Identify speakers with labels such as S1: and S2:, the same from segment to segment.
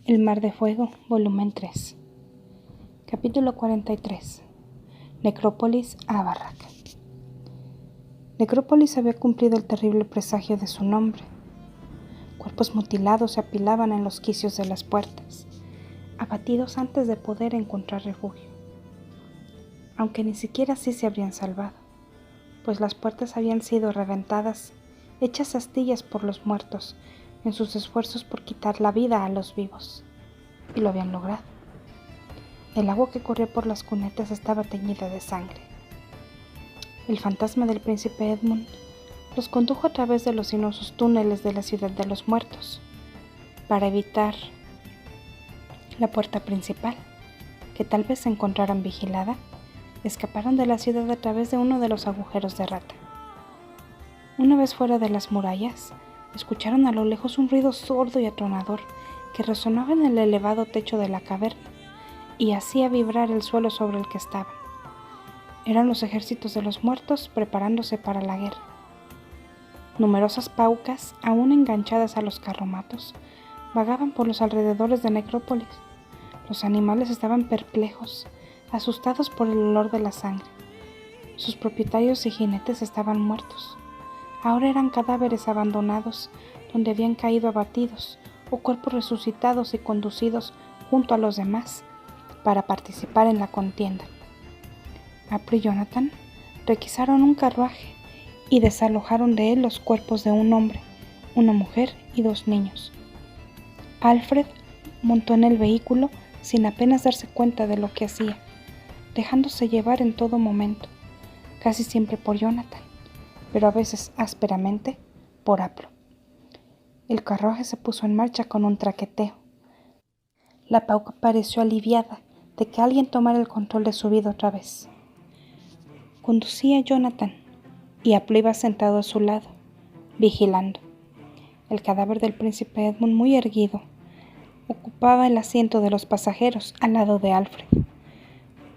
S1: El mar de fuego, volumen 3. Capítulo 43. Necrópolis Abarrak. Necrópolis había cumplido el terrible presagio de su nombre. Cuerpos mutilados se apilaban en los quicios de las puertas, abatidos antes de poder encontrar refugio. Aunque ni siquiera así se habrían salvado, pues las puertas habían sido reventadas, hechas astillas por los muertos, en sus esfuerzos por quitar la vida a los vivos. Y lo habían logrado. El agua que corría por las cunetas estaba teñida de sangre. El fantasma del príncipe Edmund los condujo a través de los sinuosos túneles de la ciudad de los muertos, para evitar la puerta principal, que tal vez se encontraran vigilada. Escaparon de la ciudad a través de uno de los agujeros de rata. Una vez fuera de las murallas, escucharon a lo lejos un ruido sordo y atronador que resonaba en el elevado techo de la caverna y hacía vibrar el suelo sobre el que estaban. Eran los ejércitos de los muertos preparándose para la guerra. Numerosas paucas, aún enganchadas a los carromatos, vagaban por los alrededores de Necrópolis. Los animales estaban perplejos, asustados por el olor de la sangre. Sus propietarios y jinetes estaban muertos. Ahora eran cadáveres abandonados, donde habían caído abatidos, o cuerpos resucitados y conducidos junto a los demás para participar en la contienda. Apple y Jonathan requisaron un carruaje y desalojaron de él los cuerpos de un hombre, una mujer y 2 niños. Alfred montó en el vehículo sin apenas darse cuenta de lo que hacía, dejándose llevar en todo momento, casi siempre por Jonathan, pero a veces ásperamente por Apple. El carruaje se puso en marcha con un traqueteo. La pauca pareció aliviada de que alguien tomara el control de su vida otra vez. Conducía Jonathan y Apple iba sentado a su lado, vigilando. El cadáver del príncipe Edmund, muy erguido, ocupaba el asiento de los pasajeros al lado de Alfred.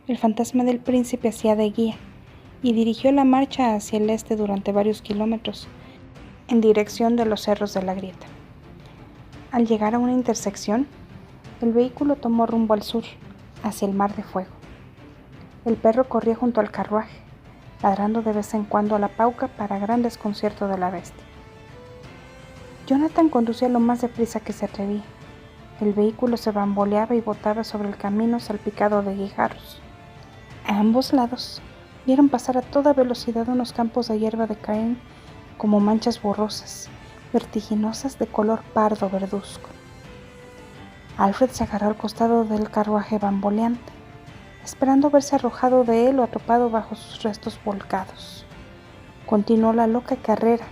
S1: El fantasma del príncipe hacía de guía y dirigió la marcha hacia el este durante varios kilómetros, en dirección de los cerros de la grieta. Al llegar a una intersección, el vehículo tomó rumbo al sur, hacia el mar de fuego. El perro corría junto al carruaje, ladrando de vez en cuando a la pauca para gran desconcierto de la bestia. Jonathan conducía lo más deprisa que se atrevía. El vehículo se bamboleaba y botaba sobre el camino salpicado de guijarros. A ambos lados vieron pasar a toda velocidad unos campos de hierba de caen como manchas borrosas, vertiginosas de color pardo verduzco. Alfred se agarró al costado del carruaje bamboleante, esperando verse arrojado de él o atrapado bajo sus restos volcados. Continuó la loca carrera,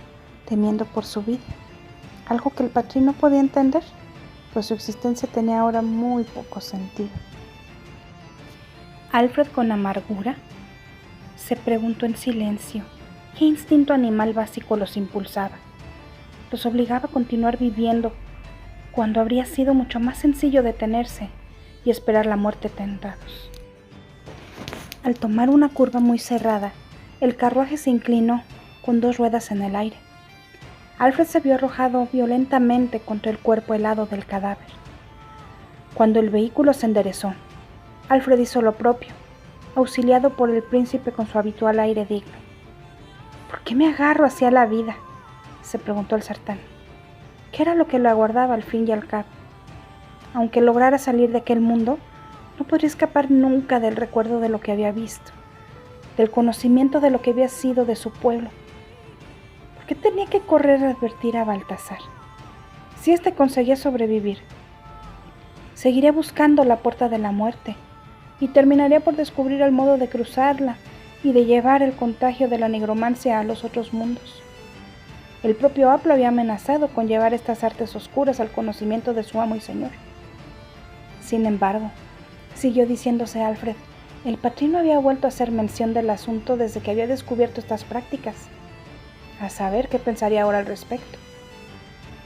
S1: temiendo por su vida, algo que el patrón no podía entender, pues su existencia tenía ahora muy poco sentido. Alfred, con amargura, se preguntó en silencio qué instinto animal básico los impulsaba. Los obligaba a continuar viviendo cuando habría sido mucho más sencillo detenerse y esperar la muerte tentados. Al tomar una curva muy cerrada, el carruaje se inclinó con 2 ruedas en el aire. Alfred se vio arrojado violentamente contra el cuerpo helado del cadáver. Cuando el vehículo se enderezó, Alfred hizo lo propio, auxiliado por el príncipe con su habitual aire digno. ¿Por qué me agarro hacia la vida?, se preguntó el sartán. ¿Qué era lo que lo aguardaba al fin y al cabo? Aunque lograra salir de aquel mundo, no podría escapar nunca del recuerdo de lo que había visto, del conocimiento de lo que había sido de su pueblo. ¿Por qué tenía que correr a advertir a Baltasar? Si éste conseguía sobrevivir, seguiría buscando la puerta de la muerte y terminaría por descubrir el modo de cruzarla y de llevar el contagio de la nigromancia a los otros mundos. El propio Apple había amenazado con llevar estas artes oscuras al conocimiento de su amo y señor. Sin embargo, siguió diciéndose Alfred, el patrón no había vuelto a hacer mención del asunto desde que había descubierto estas prácticas. A saber qué pensaría ahora al respecto.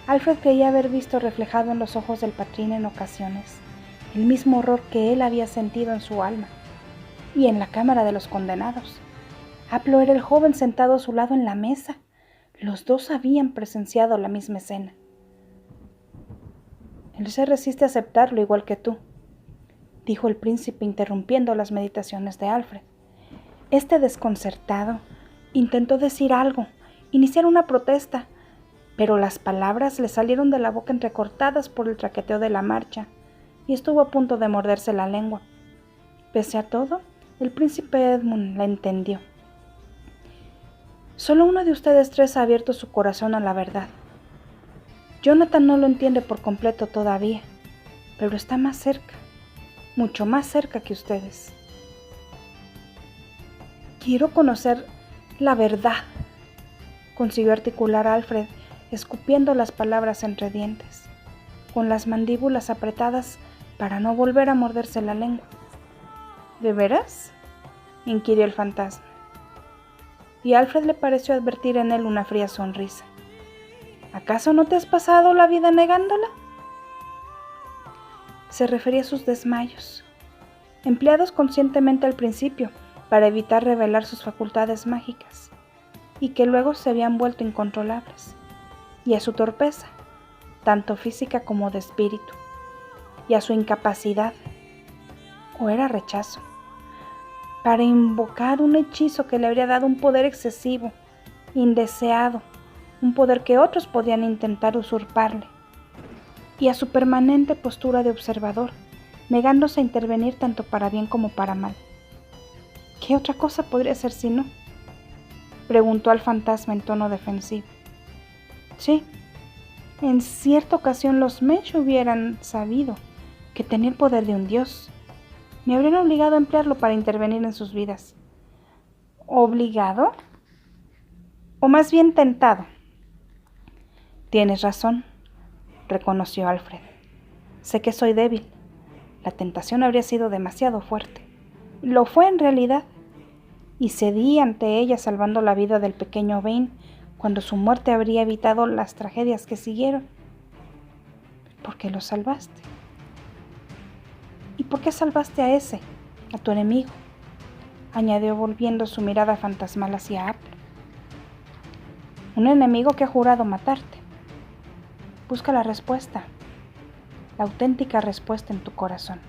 S1: Alfred creía haber visto reflejado en los ojos del patrón en ocasiones el mismo horror que él había sentido en su alma y en la cámara de los condenados. Apple era el joven sentado a su lado en la mesa. Los dos habían presenciado la misma escena. Él se resiste a aceptarlo igual que tú, dijo el príncipe interrumpiendo las meditaciones de Alfred. Este desconcertado intentó decir algo, iniciar una protesta, pero las palabras le salieron de la boca entrecortadas por el traqueteo de la marcha y estuvo a punto de morderse la lengua. Pese a todo, el príncipe Edmund la entendió. Solo uno de ustedes tres ha abierto su corazón a la verdad. Jonathan no lo entiende por completo todavía, pero está más cerca, mucho más cerca que ustedes. Quiero conocer la verdad, consiguió articular Alfred, escupiendo las palabras entre dientes, con las mandíbulas apretadas para no volver a morderse la lengua. ¿De veras?, inquirió el fantasma, y Alfred le pareció advertir en él una fría sonrisa. ¿Acaso no te has pasado la vida negándola? Se refería a sus desmayos, empleados conscientemente al principio para evitar revelar sus facultades mágicas, y que luego se habían vuelto incontrolables, y a su torpeza, tanto física como de espíritu, y a su incapacidad, o era rechazo, para invocar un hechizo que le habría dado un poder excesivo, indeseado, un poder que otros podían intentar usurparle, y a su permanente postura de observador, negándose a intervenir tanto para bien como para mal. ¿Qué otra cosa podría ser si no?, preguntó al fantasma en tono defensivo. Sí, en cierta ocasión los Mensch hubieran sabido que tenía el poder de un dios. Me habrían obligado a emplearlo para intervenir en sus vidas. ¿Obligado? ¿O más bien tentado? Tienes razón, reconoció Alfred. Sé que soy débil. La tentación habría sido demasiado fuerte. Lo fue en realidad, y cedí ante ella salvando la vida del pequeño Vane cuando su muerte habría evitado las tragedias que siguieron. ¿Por qué lo salvaste? ¿Y por qué salvaste a ese, a tu enemigo?, añadió volviendo su mirada fantasmal hacia Apple. Un enemigo que ha jurado matarte. Busca la respuesta, la auténtica respuesta en tu corazón.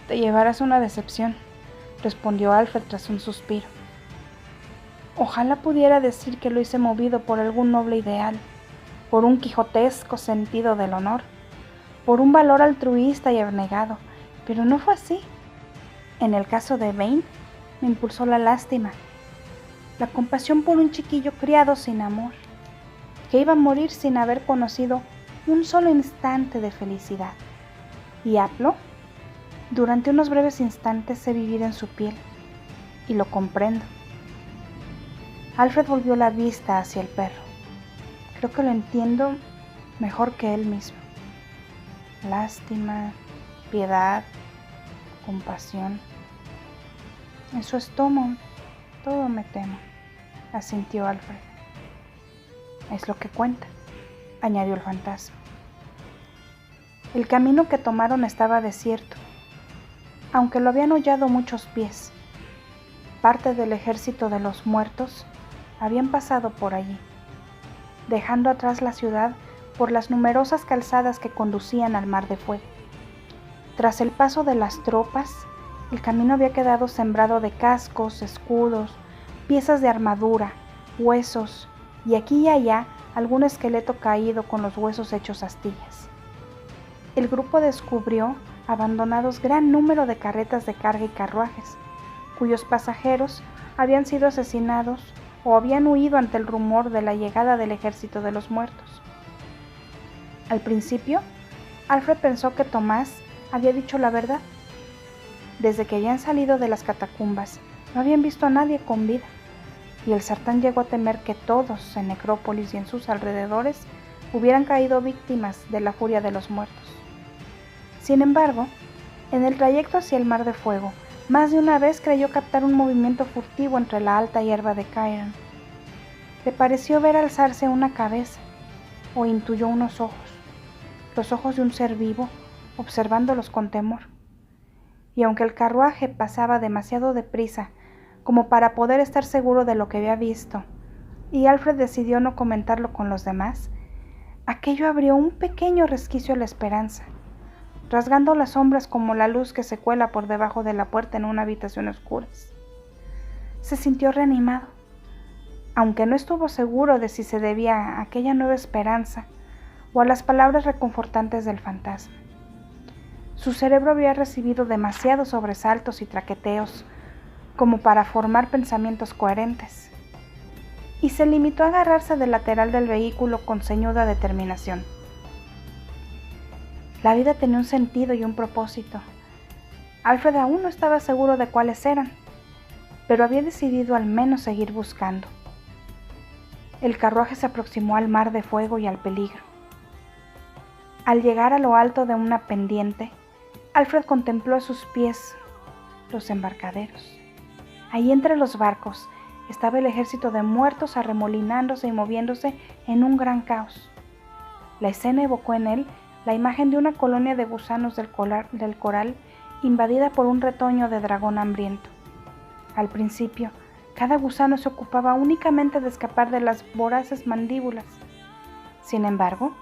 S1: Te llevarás una decepción, respondió Alfred tras un suspiro. Ojalá pudiera decir que lo hice movido por algún noble ideal, por un quijotesco sentido del honor, por un valor altruista y abnegado, pero no fue así. En el caso de Vane, me impulsó la lástima, la compasión por un chiquillo criado sin amor, que iba a morir sin haber conocido un solo instante de felicidad. Y Aplo, durante unos breves instantes sé vivir en su piel, y lo comprendo. Alfred volvió la vista hacia el perro. Creo que lo entiendo mejor que él mismo. Lástima, piedad, compasión. En su estómago todo me temo, asintió Alfred. Es lo que cuenta, añadió el fantasma. El camino que tomaron estaba desierto, aunque lo habían hollado muchos pies. Parte del ejército de los muertos habían pasado por allí, dejando atrás la ciudad por las numerosas calzadas que conducían al Mar de Fuego. Tras el paso de las tropas, el camino había quedado sembrado de cascos, escudos, piezas de armadura, huesos, y aquí y allá algún esqueleto caído con los huesos hechos astillas. El grupo descubrió abandonados gran número de carretas de carga y carruajes, cuyos pasajeros habían sido asesinados o habían huido ante el rumor de la llegada del ejército de los muertos. Al principio, Alfred pensó que Tomás había dicho la verdad. Desde que habían salido de las catacumbas, no habían visto a nadie con vida, y el Sartán llegó a temer que todos en Necrópolis y en sus alrededores hubieran caído víctimas de la furia de los muertos. Sin embargo, en el trayecto hacia el Mar de Fuego, más de una vez creyó captar un movimiento furtivo entre la alta hierba de Cairn. Le pareció ver alzarse una cabeza, o intuyó unos ojos, los ojos de un ser vivo, observándolos con temor. Y aunque el carruaje pasaba demasiado deprisa como para poder estar seguro de lo que había visto, y Alfred decidió no comentarlo con los demás, Aquello abrió un pequeño resquicio a la esperanza, rasgando las sombras como la luz que se cuela por debajo de la puerta en una habitación oscura. Se sintió reanimado, aunque no estuvo seguro de si se debía a aquella nueva esperanza o a las palabras reconfortantes del fantasma. Su cerebro había recibido demasiados sobresaltos y traqueteos como para formar pensamientos coherentes, y se limitó a agarrarse del lateral del vehículo con ceñuda determinación. La vida tenía un sentido y un propósito. Alfred aún no estaba seguro de cuáles eran, pero había decidido al menos seguir buscando. El carruaje se aproximó al mar de fuego y al peligro. Al llegar a lo alto de una pendiente, Alfred contempló a sus pies los embarcaderos. Ahí entre los barcos estaba el ejército de muertos arremolinándose y moviéndose en un gran caos. La escena evocó en él la imagen de una colonia de gusanos del coral invadida por un retoño de dragón hambriento. Al principio, cada gusano se ocupaba únicamente de escapar de las voraces mandíbulas. Sin embargo,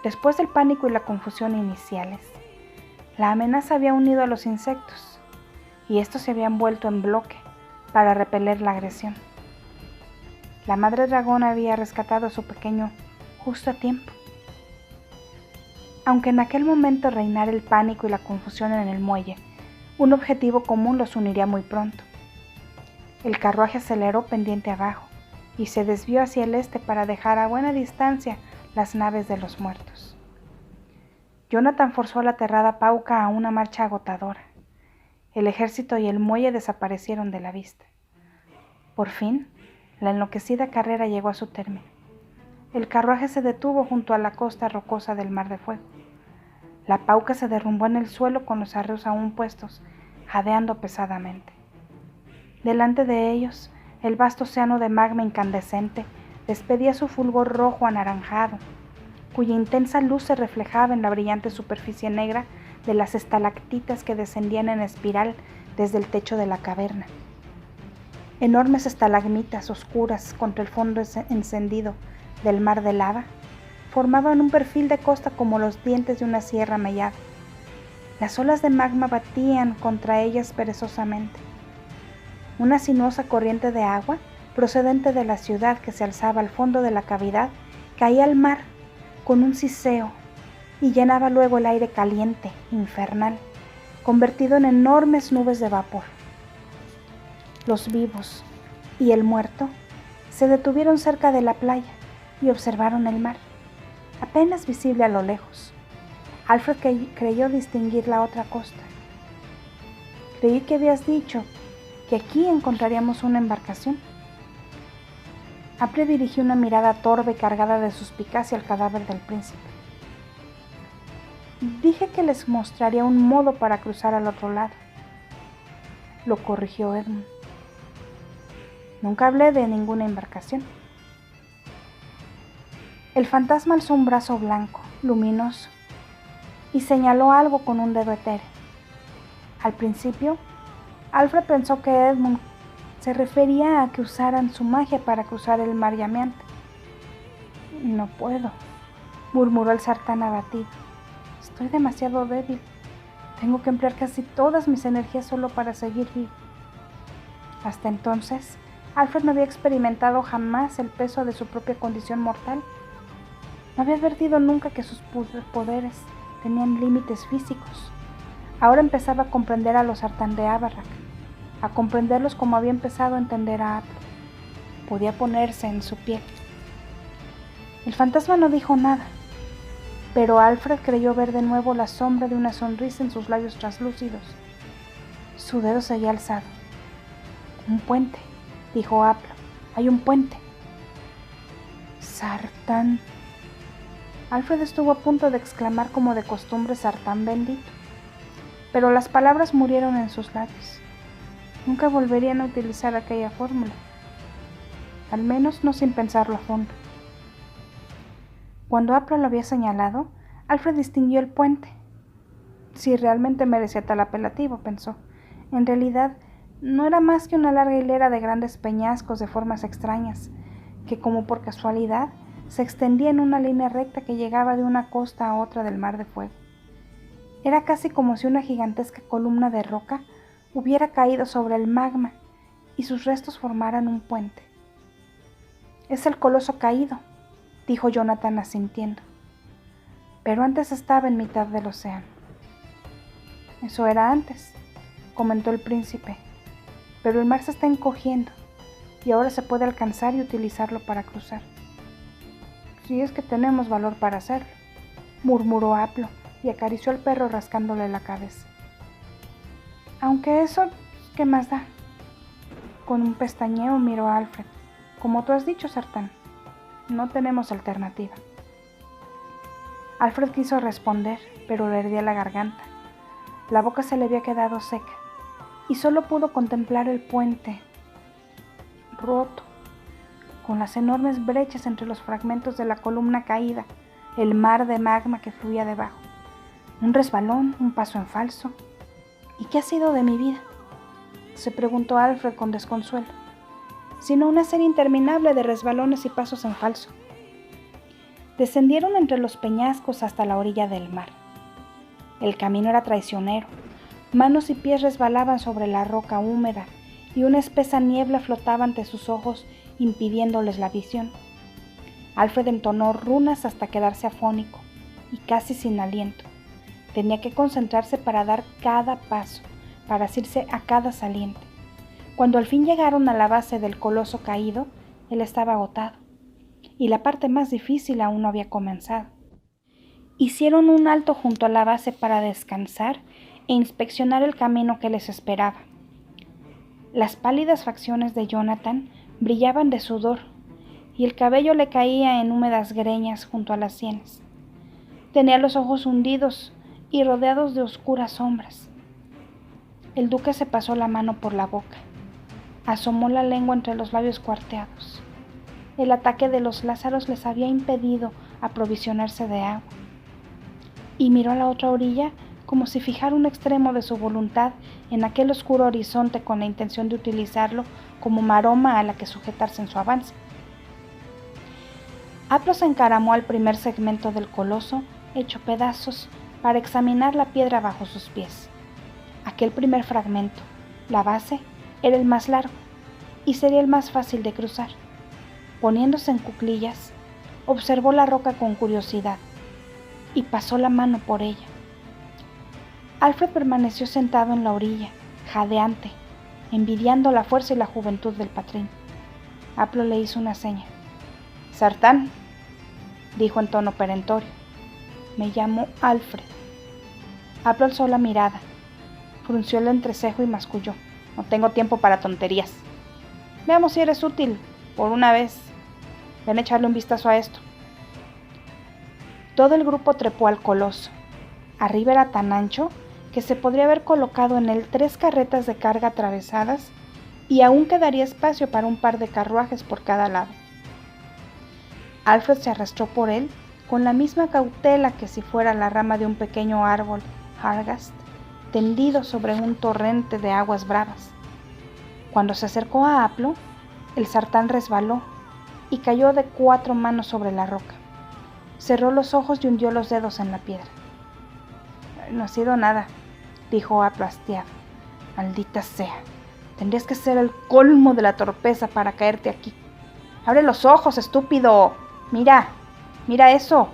S1: después del pánico y la confusión iniciales, la amenaza había unido a los insectos, y estos se habían vuelto en bloque para repeler la agresión. La madre dragón había rescatado a su pequeño justo a tiempo. Aunque en aquel momento reinara el pánico y la confusión en el muelle, un objetivo común los uniría muy pronto. El carruaje aceleró pendiente abajo y se desvió hacia el este para dejar a buena distancia las naves de los muertos. Jonathan forzó a la aterrada Pauca a una marcha agotadora. El ejército y el muelle desaparecieron de la vista. Por fin, la enloquecida carrera llegó a su término. El carruaje se detuvo junto a la costa rocosa del Mar de Fuego. La Pauca se derrumbó en el suelo con los arreos aún puestos, jadeando pesadamente. Delante de ellos, el vasto océano de magma incandescente despedía su fulgor rojo anaranjado, cuya intensa luz se reflejaba en la brillante superficie negra de las estalactitas que descendían en espiral desde el techo de la caverna. Enormes estalagmitas oscuras contra el fondo encendido del mar de lava formaban un perfil de costa como los dientes de una sierra mellada. Las olas de magma batían contra ellas perezosamente. Una sinuosa corriente de agua, procedente de la ciudad que se alzaba al fondo de la cavidad, caía al mar con un siseo y llenaba luego el aire caliente, infernal, convertido en enormes nubes de vapor. Los vivos y el muerto se detuvieron cerca de la playa y observaron el mar, apenas visible a lo lejos. Alfred creyó distinguir la otra costa. Creí que habías dicho que aquí encontraríamos una embarcación. Alfred dirigió una mirada torpe y cargada de suspicacia al cadáver del príncipe. Dije que les mostraría un modo para cruzar al otro lado. Lo corrigió Edmund. Nunca hablé de ninguna embarcación. El fantasma alzó un brazo blanco, luminoso, y señaló algo con un dedo etéreo. Al principio, Alfred pensó que Edmund se refería a que usaran su magia para cruzar el mar llameante. No puedo, murmuró el sartán abatido. Estoy demasiado débil. Tengo que emplear casi todas mis energías solo para seguir vivo. Hasta entonces, Alfred no había experimentado jamás el peso de su propia condición mortal. No había advertido nunca que sus poderes tenían límites físicos. Ahora empezaba a comprender a los sartán de Abarrak, a comprenderlos como había empezado a entender a Apple. Podía ponerse en su piel. El fantasma no dijo nada, pero Alfred creyó ver de nuevo la sombra de una sonrisa en sus labios translúcidos. Su dedo seguía alzado. Un puente, dijo Apple. Hay un puente. Sartán. Alfred estuvo a punto de exclamar como de costumbre Sartán bendito, pero las palabras murieron en sus labios. Nunca volverían a utilizar aquella fórmula, al menos no sin pensarlo a fondo. Cuando Apple lo había señalado, Alfred distinguió el puente. Si realmente merecía tal apelativo, pensó. En realidad, no era más que una larga hilera de grandes peñascos de formas extrañas, que como por casualidad se extendía en una línea recta que llegaba de una costa a otra del Mar de Fuego. Era casi como si una gigantesca columna de roca hubiera caído sobre el magma y sus restos formaran un puente. «Es el coloso caído», dijo Jonathan asintiendo. «Pero antes estaba en mitad del océano». «Eso era antes», comentó el príncipe, «pero el mar se está encogiendo y ahora se puede alcanzar y utilizarlo para cruzar». «Si es que tenemos valor para hacerlo», murmuró Aplo y acarició al perro rascándole la cabeza. «Aunque eso, ¿qué más da?». Con un pestañeo miró a Alfred. «Como tú has dicho, Sartán, no tenemos alternativa». Alfred quiso responder, pero le ardía la garganta. La boca se le había quedado seca y solo pudo contemplar el puente roto, con las enormes brechas entre los fragmentos de la columna caída, el mar de magma que fluía debajo. Un resbalón, un paso en falso. «¿Y qué ha sido de mi vida?», se preguntó Alfred con desconsuelo. «Sino una serie interminable de resbalones y pasos en falso». Descendieron entre los peñascos hasta la orilla del mar. El camino era traicionero. Manos y pies resbalaban sobre la roca húmeda y una espesa niebla flotaba ante sus ojos, impidiéndoles la visión. Alfred entonó runas hasta quedarse afónico y casi sin aliento. Tenía que concentrarse para dar cada paso, para asirse a cada saliente. Cuando al fin llegaron a la base del coloso caído, él estaba agotado, y la parte más difícil aún no había comenzado. Hicieron un alto junto a la base para descansar e inspeccionar el camino que les esperaba. Las pálidas facciones de Jonathan brillaban de sudor, y el cabello le caía en húmedas greñas junto a las sienes. Tenía los ojos hundidos y rodeados de oscuras sombras. El duque se pasó la mano por la boca. Asomó la lengua entre los labios cuarteados. El ataque de los lázaros les había impedido aprovisionarse de agua. Y miró a la otra orilla como si fijara un extremo de su voluntad en aquel oscuro horizonte con la intención de utilizarlo como maroma a la que sujetarse en su avance. Aplo se encaramó al primer segmento del coloso, hecho pedazos, para examinar la piedra bajo sus pies. Aquel primer fragmento, la base, era el más largo y sería el más fácil de cruzar. Poniéndose en cuclillas, observó la roca con curiosidad y pasó la mano por ella. Alfred permaneció sentado en la orilla, jadeante, envidiando la fuerza y la juventud del patrín. Aplo le hizo una seña. «Sartán», dijo en tono perentorio, «me llamo Alfred». Aplo alzó la mirada, frunció el entrecejo y masculló. «No tengo tiempo para tonterías. Veamos si eres útil, por una vez. Ven a echarle un vistazo a esto». Todo el grupo trepó al coloso. Arriba era tan ancho que se podría haber colocado en él 3 carretas de carga atravesadas y aún quedaría espacio para un par de carruajes por cada lado. Alfred se arrastró por él con la misma cautela que si fuera la rama de un pequeño árbol Hargast, tendido sobre un torrente de aguas bravas. Cuando se acercó a Aplo, el sartán resbaló y cayó de 4 manos sobre la roca. Cerró los ojos y hundió los dedos en la piedra. «No ha sido nada», dijo Aplo hastiado. «Maldita sea, tendrías que ser el colmo de la torpeza para caerte aquí. ¡Abre los ojos, estúpido! ¡Mira! ¡Mira eso!».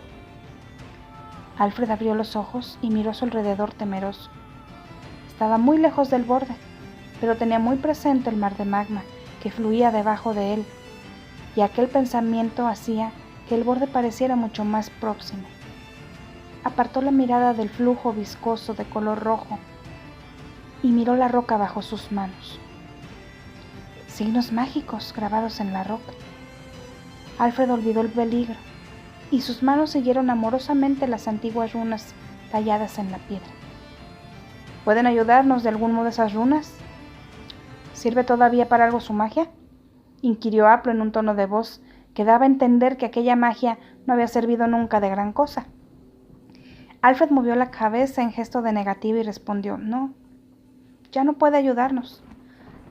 S1: Alfred abrió los ojos y miró a su alrededor temeroso. Estaba muy lejos del borde, pero tenía muy presente el mar de magma que fluía debajo de él, y aquel pensamiento hacía que el borde pareciera mucho más próximo. Apartó la mirada del flujo viscoso de color rojo y miró la roca bajo sus manos. Signos mágicos grabados en la roca. Alfred olvidó el peligro y sus manos siguieron amorosamente las antiguas runas talladas en la piedra. ¿Pueden ayudarnos de algún modo esas runas? ¿Sirve todavía para algo su magia?, inquirió Aplo en un tono de voz que daba a entender que aquella magia no había servido nunca de gran cosa. Alfred movió la cabeza en gesto de negativa y respondió: «No, ya no puede ayudarnos.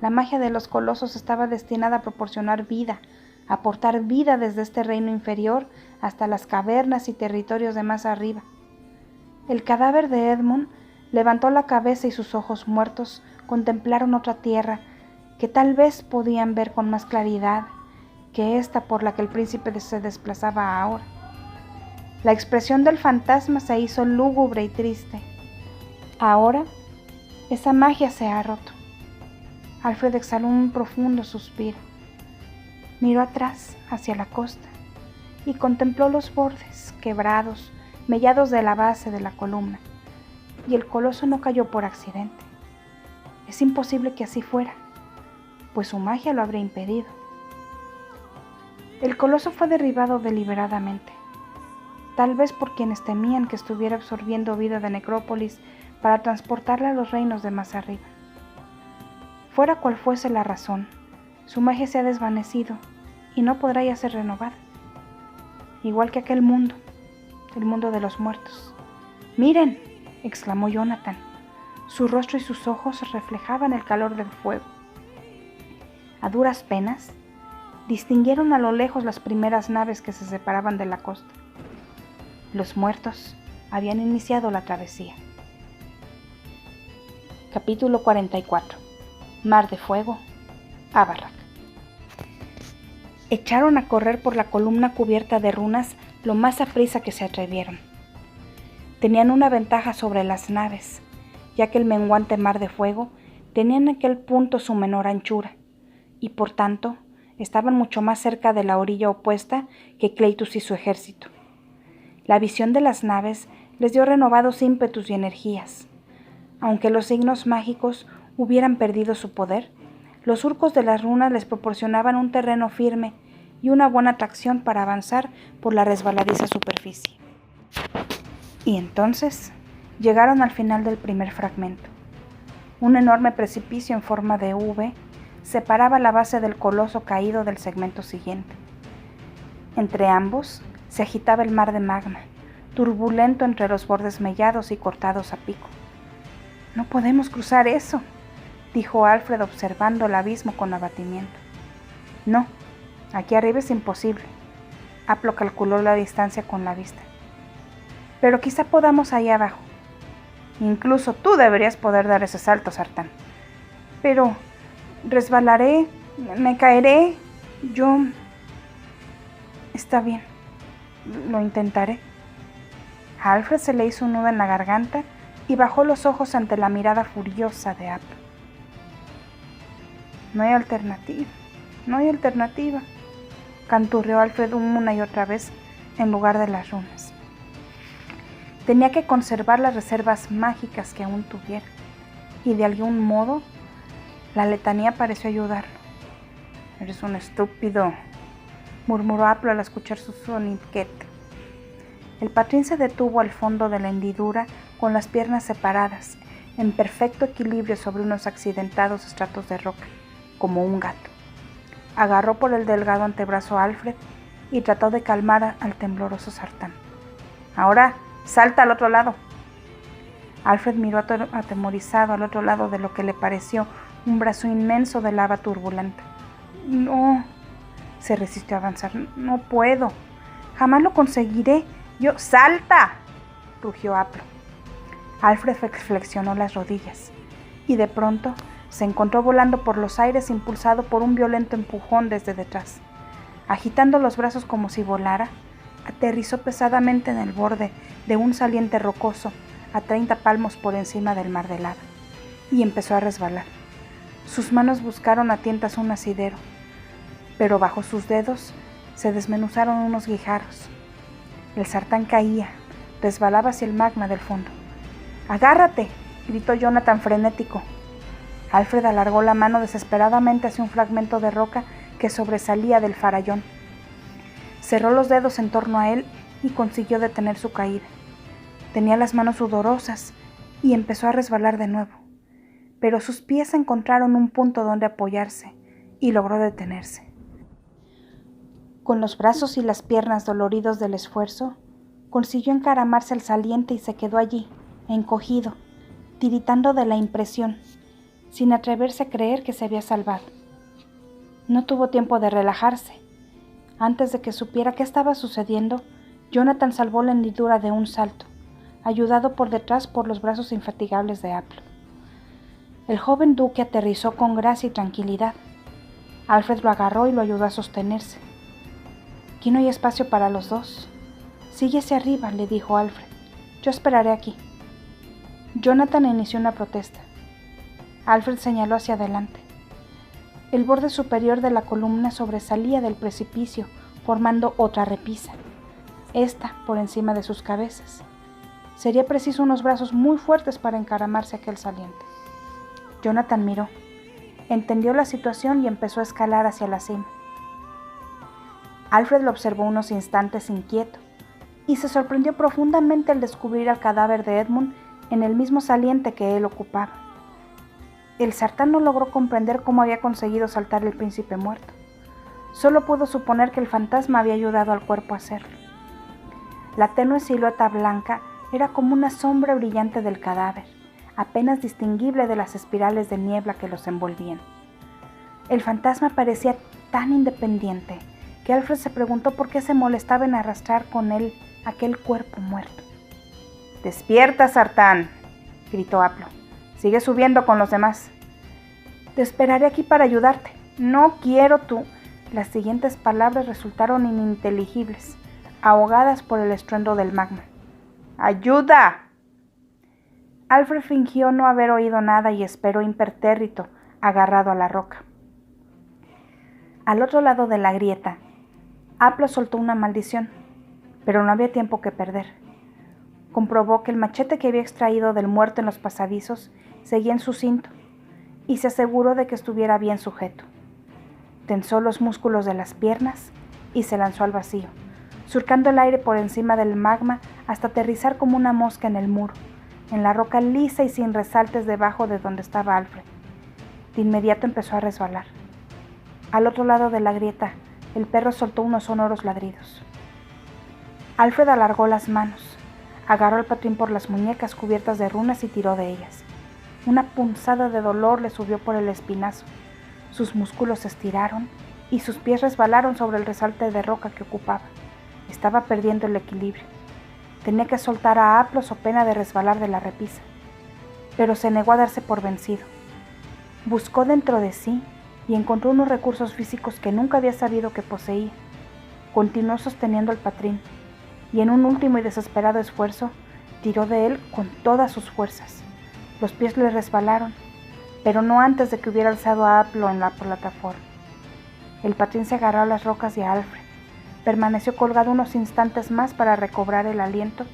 S1: La magia de los colosos estaba destinada a proporcionar vida, aportar vida desde este reino inferior hasta las cavernas y territorios de más arriba. El cadáver de Edmund levantó la cabeza y sus ojos muertos contemplaron otra tierra que tal vez podían ver con más claridad que esta por la que el príncipe se desplazaba ahora. La expresión del fantasma se hizo lúgubre y triste. Ahora, esa magia se ha roto. Alfred exhaló un profundo suspiro. Miró atrás, hacia la costa, y contempló los bordes quebrados, mellados de la base de la columna. Y el coloso no cayó por accidente. Es imposible que así fuera, pues su magia lo habría impedido. El coloso fue derribado deliberadamente, tal vez por quienes temían que estuviera absorbiendo vida de Necrópolis para transportarla a los reinos de más arriba. Fuera cual fuese la razón, su magia se ha desvanecido y no podrá ya ser renovada. Igual que aquel mundo, el mundo de los muertos. ¡Miren!, exclamó Jonathan. Su rostro y sus ojos reflejaban el calor del fuego. A duras penas, distinguieron a lo lejos las primeras naves que se separaban de la costa. Los muertos habían iniciado la travesía. Capítulo 44. Mar de Fuego, Abarrak. Echaron a correr por la columna cubierta de runas lo más aprisa que se atrevieron. Tenían una ventaja sobre las naves, ya que el menguante Mar de Fuego tenía en aquel punto su menor anchura, y por tanto estaban mucho más cerca de la orilla opuesta que Cleitus y su ejército. La visión de las naves les dio renovados ímpetus y energías. Aunque los signos mágicos hubieran perdido su poder, los surcos de las runas les proporcionaban un terreno firme y una buena tracción para avanzar por la resbaladiza superficie. Y entonces llegaron al final del primer fragmento. Un enorme precipicio en forma de V separaba la base del coloso caído del segmento siguiente. Entre ambos se agitaba el mar de magma, turbulento entre los bordes mellados y cortados a pico. «No podemos cruzar eso», dijo Alfred observando el abismo con abatimiento. «No, aquí arriba es imposible». Aplo calculó la distancia con la vista. «Pero quizá podamos ahí abajo. Incluso tú deberías poder dar ese salto, Sartán». «Pero resbalaré, me caeré, yo...» «Está bien, lo intentaré». A Alfred se le hizo un nudo en la garganta y bajó los ojos ante la mirada furiosa de Aplo. «No hay alternativa», canturreó Alfred una y otra vez en lugar de las runas. Tenía que conservar las reservas mágicas que aún tuviera, y de algún modo la letanía pareció ayudarlo. «Eres un estúpido», murmuró Aplo al escuchar su soniquete. El patrín se detuvo al fondo de la hendidura con las piernas separadas, en perfecto equilibrio sobre unos accidentados estratos de roca, como un gato. Agarró por el delgado antebrazo a Alfred y trató de calmar al tembloroso Sartán. «Ahora, salta al otro lado». Alfred miró atemorizado al otro lado de lo que le pareció un brazo inmenso de lava turbulenta. «No», se resistió a avanzar. «No puedo. Jamás lo conseguiré. Yo...» «¡Salta!», rugió Aplo. Alfred flexionó las rodillas y de pronto se encontró volando por los aires impulsado por un violento empujón desde detrás. Agitando los brazos como si volara, aterrizó pesadamente en el borde de un saliente rocoso a 30 palmos por encima del mar de lava y empezó a resbalar. Sus manos buscaron a tientas un asidero, pero bajo sus dedos se desmenuzaron unos guijarros. El sartán caía, resbalaba hacia el magma del fondo. «¡Agárrate!», gritó Jonathan frenético. Alfred alargó la mano desesperadamente hacia un fragmento de roca que sobresalía del farallón. Cerró los dedos en torno a él y consiguió detener su caída. Tenía las manos sudorosas y empezó a resbalar de nuevo, pero sus pies encontraron un punto donde apoyarse y logró detenerse. Con los brazos y las piernas doloridos del esfuerzo, consiguió encaramarse al saliente y se quedó allí, encogido, tiritando de la impresión, sin atreverse a creer que se había salvado. No tuvo tiempo de relajarse, Antes de que supiera qué estaba sucediendo, Jonathan salvó la hendidura de un salto, ayudado por detrás por los brazos infatigables de Aplo. El joven duque aterrizó con gracia y tranquilidad. Alfred lo agarró y lo ayudó a sostenerse. Aquí no hay espacio para los dos. Sigue hacia arriba, le dijo Alfred. Yo esperaré aquí. Jonathan inició una protesta. Alfred señaló hacia adelante. El borde superior de la columna sobresalía del precipicio, formando otra repisa, esta por encima de sus cabezas. Sería preciso unos brazos muy fuertes para encaramarse a aquel saliente. Jonathan miró, entendió la situación y empezó a escalar hacia la cima. Alfred lo observó unos instantes inquieto y se sorprendió profundamente al descubrir al cadáver de Edmund en el mismo saliente que él ocupaba. El sartán no logró comprender cómo había conseguido saltar el príncipe muerto. Solo pudo suponer que el fantasma había ayudado al cuerpo a hacerlo. La tenue silueta blanca era como una sombra brillante del cadáver, apenas distinguible de las espirales de niebla que los envolvían. El fantasma parecía tan independiente que Alfred se preguntó por qué se molestaba en arrastrar con él aquel cuerpo muerto. «¡Despierta, sartán!», gritó Aplo. «Sigue subiendo con los demás». «Te esperaré aquí para ayudarte. No quiero tú». Las siguientes palabras resultaron ininteligibles, ahogadas por el estruendo del magma. «¡Ayuda!». Alfred fingió no haber oído nada y esperó impertérrito, agarrado a la roca. Al otro lado de la grieta, Aplo soltó una maldición, pero no había tiempo que perder. Comprobó que el machete que había extraído del muerto en los pasadizos seguía en su cinto y se aseguró de que estuviera bien sujeto. Tensó los músculos de las piernas y se lanzó al vacío, surcando el aire por encima del magma hasta aterrizar como una mosca en el muro, en la roca lisa y sin resaltes debajo de donde estaba Alfred. De inmediato empezó a resbalar. Al otro lado de la grieta, el perro soltó unos sonoros ladridos. Alfred alargó las manos, agarró al patrín por las muñecas cubiertas de runas y tiró de ellas. Una punzada de dolor le subió por el espinazo. Sus músculos se estiraron y sus pies resbalaron sobre el resalte de roca que ocupaba. Estaba perdiendo el equilibrio. Tenía que soltar a Aplo so pena de resbalar de la repisa, pero se negó a darse por vencido. Buscó dentro de sí y encontró unos recursos físicos que nunca había sabido que poseía. Continuó sosteniendo el patrín y en un último y desesperado esfuerzo tiró de él con todas sus fuerzas. Los pies le resbalaron, pero no antes de que hubiera alzado a Aplo en la plataforma. El patrín se agarró a las rocas y a Alfred. Permaneció colgado unos instantes más para recobrar el aliento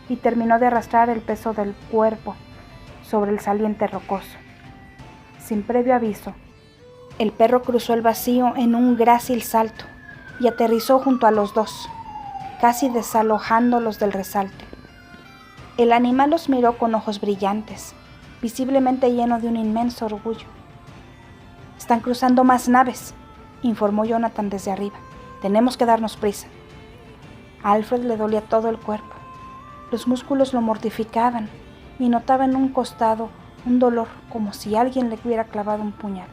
S1: y terminó de arrastrar el peso del cuerpo sobre el saliente rocoso. Sin previo aviso, el perro cruzó el vacío en un grácil salto y aterrizó junto a los dos, casi desalojándolos del resalte. El animal los miró con ojos brillantes, visiblemente lleno de un inmenso orgullo. «Están cruzando más naves», informó Jonathan desde arriba. «Tenemos que darnos prisa». A Alfred le dolía todo el cuerpo. Los músculos lo mortificaban y notaba en un costado un dolor como si alguien le hubiera clavado un puñal.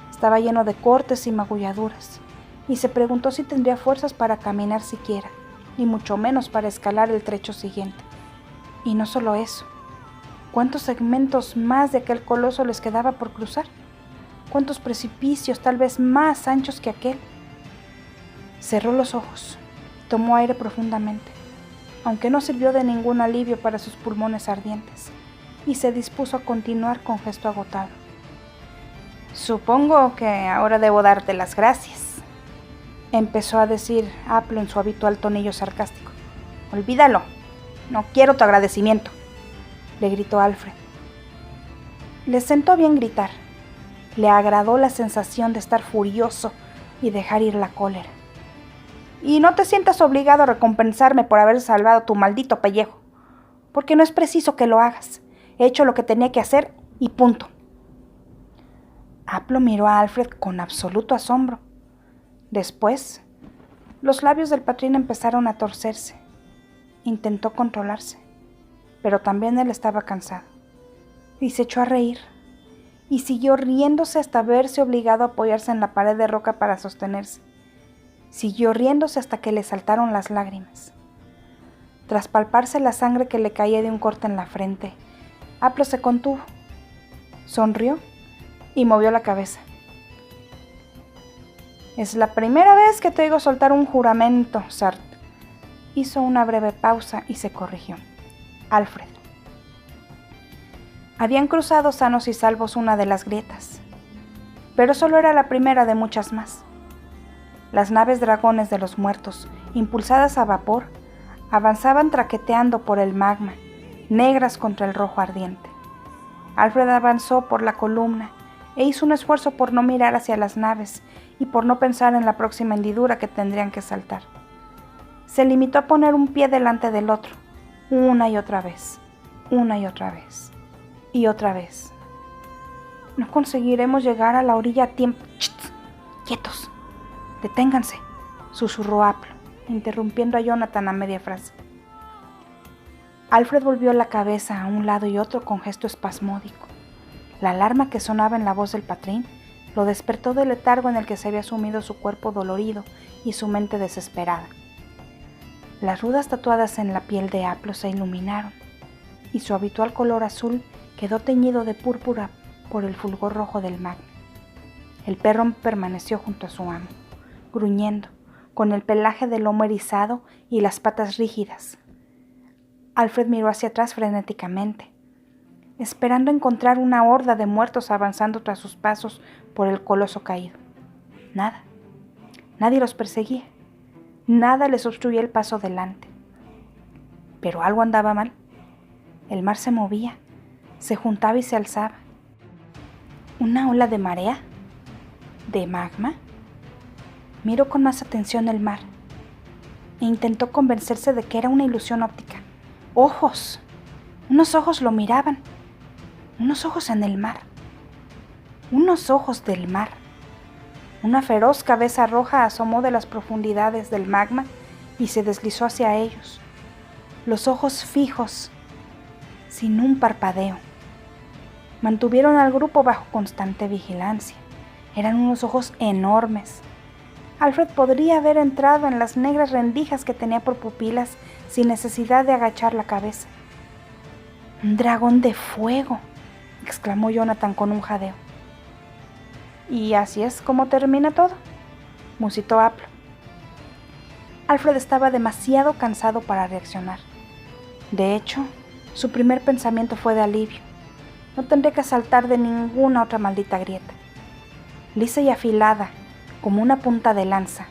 S1: Estaba lleno de cortes y magulladuras, y se preguntó si tendría fuerzas para caminar siquiera, ni mucho menos para escalar el trecho siguiente. Y no solo eso, ¿cuántos segmentos más de aquel coloso les quedaba por cruzar? ¿Cuántos precipicios, tal vez más anchos que aquel? Cerró los ojos, tomó aire profundamente, aunque no sirvió de ningún alivio para sus pulmones ardientes, y se dispuso a continuar con gesto agotado. «Supongo que ahora debo darte las gracias», empezó a decir Aplo en su habitual tonillo sarcástico. «Olvídalo, no quiero tu agradecimiento», le gritó Alfred. Le sentó bien gritar. Le agradó la sensación de estar furioso y dejar ir la cólera. «Y no te sientas obligado a recompensarme por haber salvado tu maldito pellejo, porque no es preciso que lo hagas. He hecho lo que tenía que hacer y punto». Aplo miró a Alfred con absoluto asombro. Después, los labios del patrín empezaron a torcerse. Intentó controlarse, pero también él estaba cansado, y se echó a reír, y siguió riéndose hasta verse obligado a apoyarse en la pared de roca para sostenerse. Siguió riéndose hasta que le saltaron las lágrimas. Tras palparse la sangre que le caía de un corte en la frente, Aplo se contuvo, sonrió y movió la cabeza. «Es la primera vez que te oigo soltar un juramento, Sart». Hizo una breve pausa y se corrigió. «Alfred». Habían cruzado sanos y salvos una de las grietas, pero solo era la primera de muchas más. Las naves dragones de los muertos, impulsadas a vapor, avanzaban traqueteando por el magma, negras contra el rojo ardiente. Alfred avanzó por la columna e hizo un esfuerzo por no mirar hacia las naves y por no pensar en la próxima hendidura que tendrían que saltar. Se limitó a poner un pie delante del otro, una y otra vez, una y otra vez, y otra vez. «No conseguiremos llegar a la orilla a tiempo». «¡Chit! ¡Quietos! Deténganse», susurró Aplo, interrumpiendo a Jonathan a media frase. Alfred volvió la cabeza a un lado y otro con gesto espasmódico. La alarma que sonaba en la voz del patrín lo despertó del letargo en el que se había sumido su cuerpo dolorido y su mente desesperada. Las rudas tatuadas en la piel de Aplo se iluminaron, y su habitual color azul quedó teñido de púrpura por el fulgor rojo del magma. El perro permaneció junto a su amo, gruñendo, con el pelaje del lomo erizado y las patas rígidas. Alfred miró hacia atrás frenéticamente, esperando encontrar una horda de muertos avanzando tras sus pasos por el coloso caído. Nada. Nadie los perseguía. Nada les obstruía el paso delante. Pero algo andaba mal. El mar se movía, se juntaba y se alzaba. ¿Una ola de marea? ¿De magma? Miró con más atención el mar e intentó convencerse de que era una ilusión óptica. ¡Ojos! Unos ojos lo miraban. Unos ojos en el mar. Unos ojos del mar. Una feroz cabeza roja asomó de las profundidades del magma y se deslizó hacia ellos. Los ojos fijos, sin un parpadeo. Mantuvieron al grupo bajo constante vigilancia. Eran unos ojos enormes. Alfred podría haber entrado en las negras rendijas que tenía por pupilas sin necesidad de agachar la cabeza. «¡Un dragón de fuego!», exclamó Jonathan con un jadeo. «Y así es como termina todo», musitó Aplo. Alfred estaba demasiado cansado para reaccionar. De hecho, su primer pensamiento fue de alivio. No tendría que saltar de ninguna otra maldita grieta. Lisa y afilada, como una punta de lanza,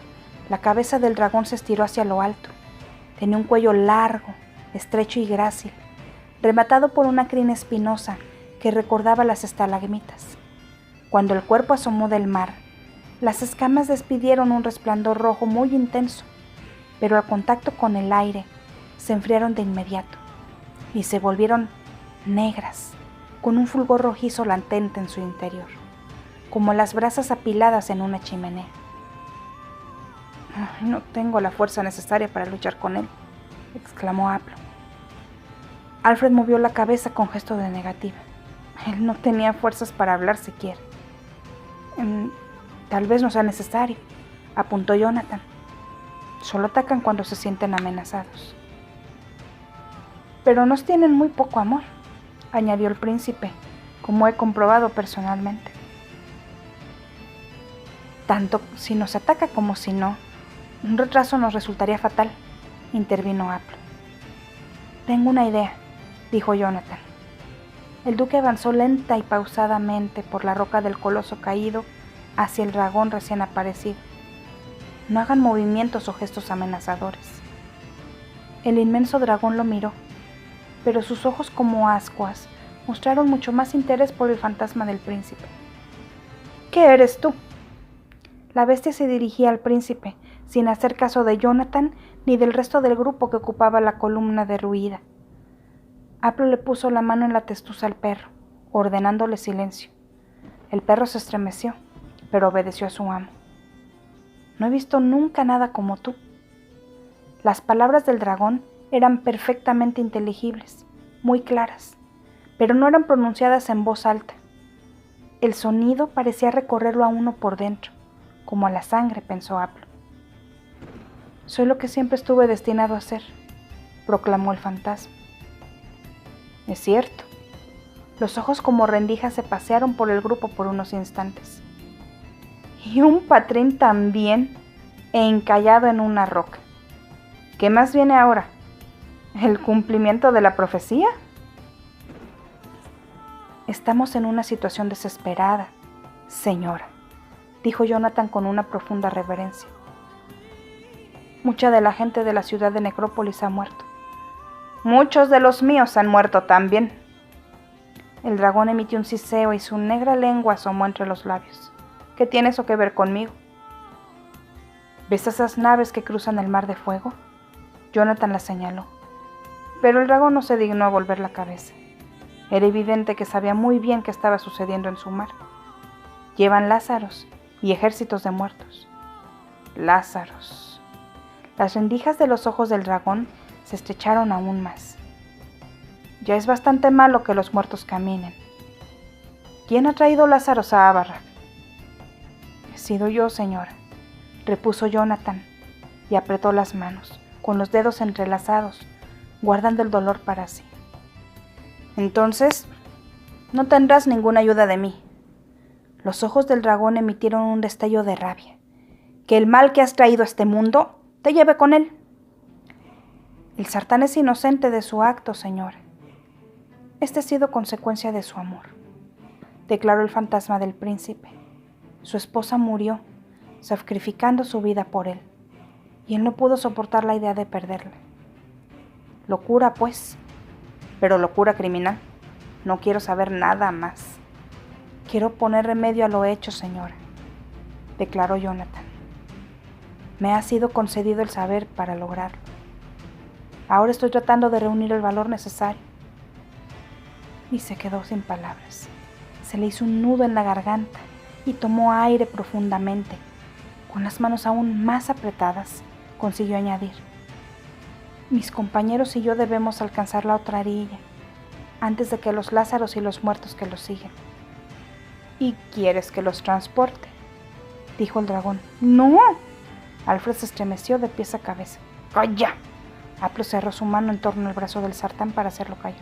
S1: la cabeza del dragón se estiró hacia lo alto. Tenía un cuello largo, estrecho y grácil, rematado por una crina espinosa que recordaba las estalagmitas. Cuando el cuerpo asomó del mar, las escamas despidieron un resplandor rojo muy intenso, pero al contacto con el aire se enfriaron de inmediato y se volvieron negras, con un fulgor rojizo latente en su interior, como las brasas apiladas en una chimenea. «No tengo la fuerza necesaria para luchar con él», exclamó Aplo. Alfred movió la cabeza con gesto de negativa. Él no tenía fuerzas para hablar siquiera. «Tal vez no sea necesario», apuntó Jonathan. «Solo atacan cuando se sienten amenazados». «Pero nos tienen muy poco amor», añadió el príncipe, como he comprobado personalmente. «Tanto si nos ataca como si no, un retraso nos resultaría fatal», intervino Aplo. «Tengo una idea», dijo Jonathan. El duque avanzó lenta y pausadamente por la roca del coloso caído hacia el dragón recién aparecido. «No hagan movimientos o gestos amenazadores». El inmenso dragón lo miró, pero sus ojos como ascuas mostraron mucho más interés por el fantasma del príncipe. «¿Qué eres tú?». La bestia se dirigía al príncipe, sin hacer caso de Jonathan ni del resto del grupo que ocupaba la columna derruida. Aplo le puso la mano en la testuza al perro, ordenándole silencio. El perro se estremeció, pero obedeció a su amo. «No he visto nunca nada como tú». Las palabras del dragón eran perfectamente inteligibles, muy claras, pero no eran pronunciadas en voz alta. El sonido parecía recorrerlo a uno por dentro, como a la sangre, pensó Aplo. Soy lo que siempre estuve destinado a ser, proclamó el fantasma. Es cierto. Los ojos como rendijas se pasearon por el grupo por unos instantes. Y un patrín también, encallado en una roca. ¿Qué más viene ahora? ¿El cumplimiento de la profecía? Estamos en una situación desesperada, señora, dijo Jonathan con una profunda reverencia. Mucha de la gente de la ciudad de Necrópolis ha muerto. Muchos de los míos han muerto también. El dragón emitió un siseo y su negra lengua asomó entre los labios. ¿Qué tiene eso que ver conmigo? ¿Ves esas naves que cruzan el mar de fuego? Jonathan las señaló. Pero el dragón no se dignó a volver la cabeza. Era evidente que sabía muy bien qué estaba sucediendo en su mar. Llevan lázaros y ejércitos de muertos. Lázaros. Las rendijas de los ojos del dragón se estrecharon aún más. Ya es bastante malo que los muertos caminen. ¿Quién ha traído lázaros a Abarraq? He sido yo, señora, repuso Jonathan, y apretó las manos, con los dedos entrelazados, guardando el dolor para sí. Entonces, no tendrás ninguna ayuda de mí. Los ojos del dragón emitieron un destello de rabia. Que el mal que has traído a este mundo te lleve con él. El sartán es inocente de su acto, señora. Este ha sido consecuencia de su amor, declaró el fantasma del príncipe. Su esposa murió, sacrificando su vida por él, y él no pudo soportar la idea de perderla. Locura, pues, pero locura criminal. No quiero saber nada más. Quiero poner remedio a lo hecho, señora, declaró Jonathan. Me ha sido concedido el saber para lograrlo. Ahora estoy tratando de reunir el valor necesario. Y se quedó sin palabras. Se le hizo un nudo en la garganta y tomó aire profundamente. Con las manos aún más apretadas, consiguió añadir: mis compañeros y yo debemos alcanzar la otra orilla, antes de que los lázaros y los muertos que los siguen. ¿Y quieres que los transporte?, dijo el dragón. ¡No! Alfred se estremeció de pies a cabeza. ¡Calla! Aplo cerró su mano en torno al brazo del sartán para hacerlo callar.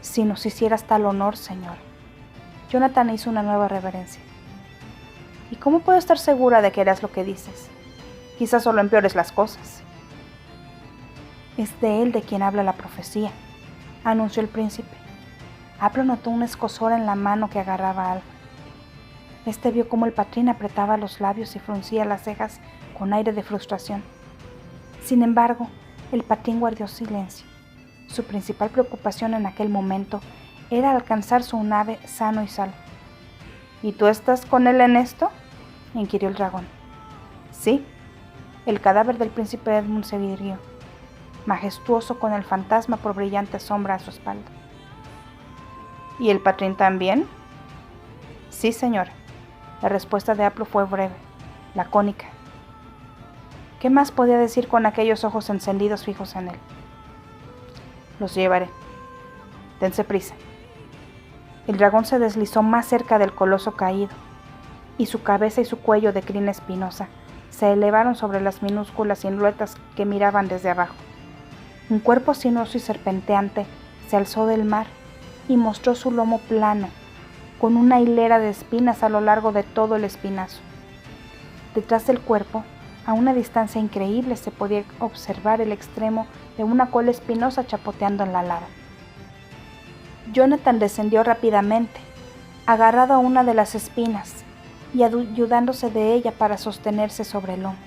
S1: Si nos hicieras tal honor, señor. Jonathan hizo una nueva reverencia. ¿Y cómo puedo estar segura de que harás lo que dices? Quizás solo empeores las cosas. Es de él de quien habla la profecía, anunció el príncipe. Aplo notó un escozor en la mano que agarraba a Alfred. Este vio cómo el patrín apretaba los labios y fruncía las cejas con aire de frustración. Sin embargo, el patrín guardó silencio. Su principal preocupación en aquel momento era alcanzar su nave sano y salvo. ¿Y tú estás con él en esto?, inquirió el dragón. Sí. El cadáver del príncipe Edmund se irguió, majestuoso con el fantasma por brillante sombra a su espalda. ¿Y el patrín también? Sí, señora. La respuesta de Aplo fue breve, lacónica. ¿Qué más podía decir con aquellos ojos encendidos fijos en él? Los llevaré. Dense prisa. El dragón se deslizó más cerca del coloso caído, y su cabeza y su cuello de crin espinosa se elevaron sobre las minúsculas siluetas que miraban desde abajo. Un cuerpo sinuoso y serpenteante se alzó del mar y mostró su lomo plano, con una hilera de espinas a lo largo de todo el espinazo. Detrás del cuerpo, a una distancia increíble, se podía observar el extremo de una cola espinosa chapoteando en la lava. Jonathan descendió rápidamente, agarrado a una de las espinas y ayudándose de ella para sostenerse sobre el lomo.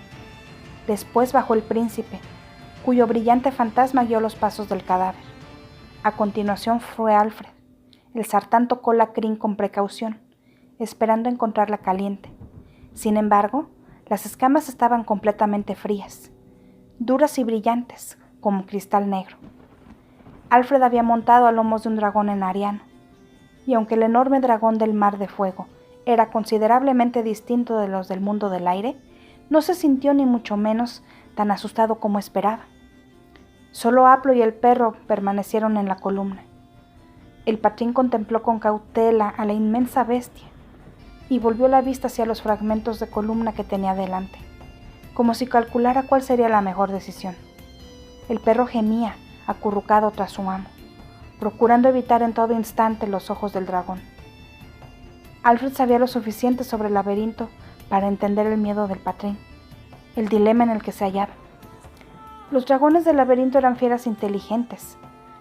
S1: Después bajó el príncipe, cuyo brillante fantasma guió los pasos del cadáver. A continuación fue Alfred. El sartán tocó la crin con precaución, esperando encontrarla caliente. Sin embargo, las escamas estaban completamente frías, duras y brillantes, como cristal negro. Alfred había montado a lomos de un dragón enariano, y aunque el enorme dragón del mar de fuego era considerablemente distinto de los del mundo del aire, no se sintió ni mucho menos tan asustado como esperaba. Solo Aplo y el perro permanecieron en la columna. El patrín contempló con cautela a la inmensa bestia y volvió la vista hacia los fragmentos de columna que tenía delante. como si calculara cuál sería la mejor decisión. El perro gemía, acurrucado tras su amo, procurando evitar en todo instante los ojos del dragón. Alfred sabía lo suficiente sobre el laberinto para entender el miedo del patrín, el dilema en el que se hallaba. Los dragones del laberinto eran fieras inteligentes,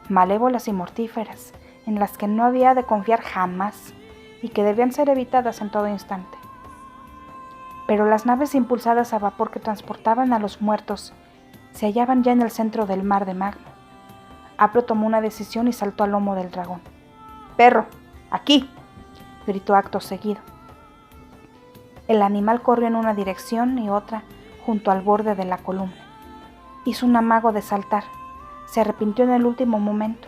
S1: malévolas y mortíferas, en las que no había de confiar jamás y que debían ser evitadas en todo instante. Pero las naves impulsadas a vapor que transportaban a los muertos se hallaban ya en el centro del mar de magma. Aplo tomó una decisión y saltó al lomo del dragón. «¡Perro! ¡Aquí!», gritó acto seguido. El animal corrió en una dirección y otra junto al borde de la columna. Hizo un amago de saltar, se arrepintió en el último momento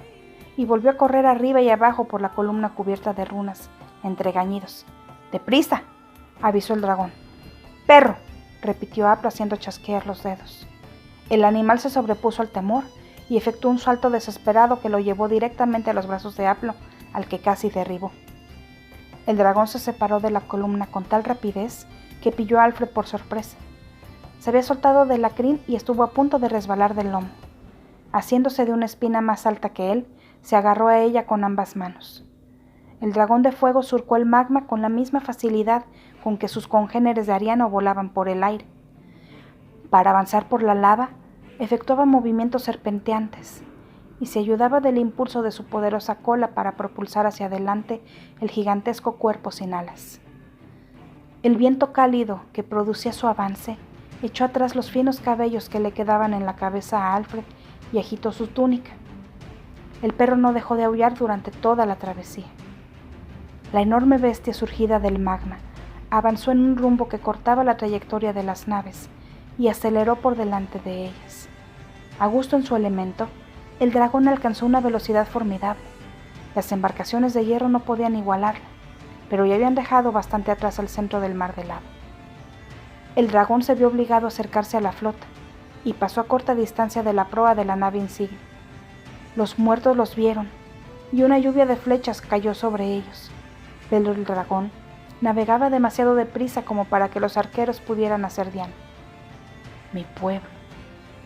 S1: y volvió a correr arriba y abajo por la columna cubierta de runas, entre gañidos. «¡Deprisa!», avisó el dragón. «¡Perro!», repitió Aplo haciendo chasquear los dedos. El animal se sobrepuso al temor y efectuó un salto desesperado que lo llevó directamente a los brazos de Aplo, al que casi derribó. El dragón se separó de la columna con tal rapidez que pilló a Alfred por sorpresa. Se había soltado de la crin y estuvo a punto de resbalar del lomo. Haciéndose de una espina más alta que él, se agarró a ella con ambas manos. El dragón de fuego surcó el magma con la misma facilidad con que sus congéneres de Ariano volaban por el aire. Para avanzar por la lava, efectuaba movimientos serpenteantes y se ayudaba del impulso de su poderosa cola para propulsar hacia adelante el gigantesco cuerpo sin alas. El viento cálido que producía su avance echó atrás los finos cabellos que le quedaban en la cabeza a Alfred y agitó su túnica. El perro no dejó de aullar durante toda la travesía. La enorme bestia surgida del magma avanzó en un rumbo que cortaba la trayectoria de las naves y aceleró por delante de ellas. A gusto en su elemento, el dragón alcanzó una velocidad formidable. Las embarcaciones de hierro no podían igualarla, pero ya habían dejado bastante atrás al centro del mar de lava. El dragón se vio obligado a acercarse a la flota y pasó a corta distancia de la proa de la nave insignia. Los muertos los vieron y una lluvia de flechas cayó sobre ellos, pero el dragón navegaba demasiado deprisa como para que los arqueros pudieran hacer diana. «Mi pueblo»,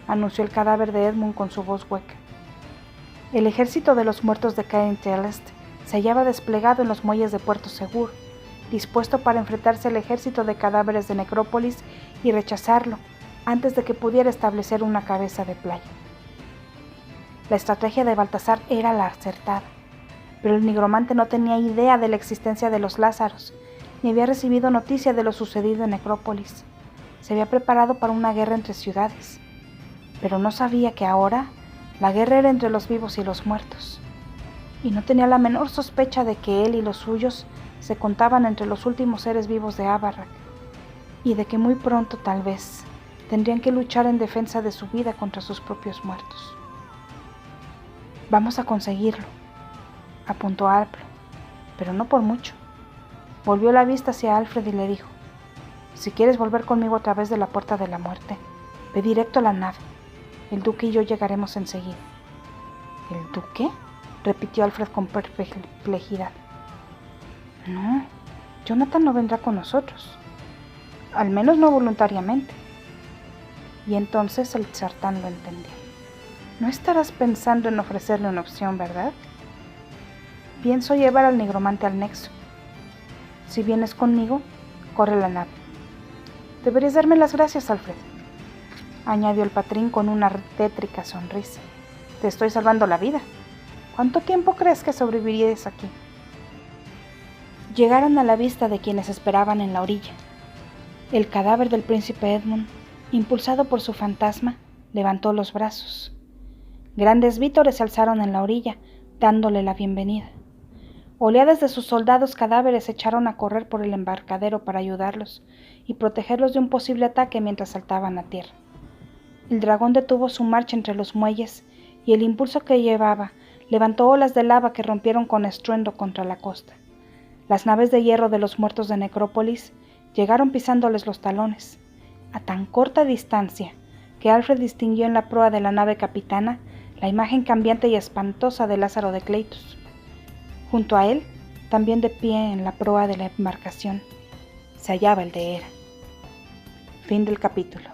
S1: anunció el cadáver de Edmund con su voz hueca. El ejército de los muertos de Cain Celeste se hallaba desplegado en los muelles de Puerto Seguro, dispuesto para enfrentarse al ejército de cadáveres de Necrópolis y rechazarlo antes de que pudiera establecer una cabeza de playa. La estrategia de Baltasar era la acertada, pero el nigromante no tenía idea de la existencia de los Lázaros, ni había recibido noticia de lo sucedido en Necrópolis. Se había preparado para una guerra entre ciudades, pero no sabía que ahora la guerra era entre los vivos y los muertos, y no tenía la menor sospecha de que él y los suyos se contaban entre los últimos seres vivos de Abarrak, y de que muy pronto, tal vez, tendrían que luchar en defensa de su vida contra sus propios muertos. «Vamos a conseguirlo», apuntó Aplo, pero no por mucho. Volvió la vista hacia Alfred y le dijo: «Si quieres volver conmigo a través de la puerta de la muerte, ve directo a la nave. El duque y yo llegaremos enseguida». «¿El duque?», repitió Alfred con perplejidad. «No, Jonathan no vendrá con nosotros, al menos no voluntariamente». Y entonces el Sartán lo entendió. «No estarás pensando en ofrecerle una opción, ¿verdad? Pienso llevar al nigromante al nexo. Si vienes conmigo, corre la nave». «Deberías darme las gracias, Alfred», añadió el patrín con una tétrica sonrisa. «Te estoy salvando la vida. ¿Cuánto tiempo crees que sobrevivirías aquí?». Llegaron a la vista de quienes esperaban en la orilla. El cadáver del príncipe Edmund, impulsado por su fantasma, levantó los brazos. Grandes vítores se alzaron en la orilla, dándole la bienvenida. Oleadas de sus soldados cadáveres se echaron a correr por el embarcadero para ayudarlos y protegerlos de un posible ataque mientras saltaban a tierra. El dragón detuvo su marcha entre los muelles y el impulso que llevaba levantó olas de lava que rompieron con estruendo contra la costa. Las naves de hierro de los muertos de Necrópolis llegaron pisándoles los talones, a tan corta distancia que Alfred distinguió en la proa de la nave capitana la imagen cambiante y espantosa de Lázaro de Cleitos. Junto a él, también de pie en la proa de la embarcación, se hallaba el de Hera. Fin del capítulo.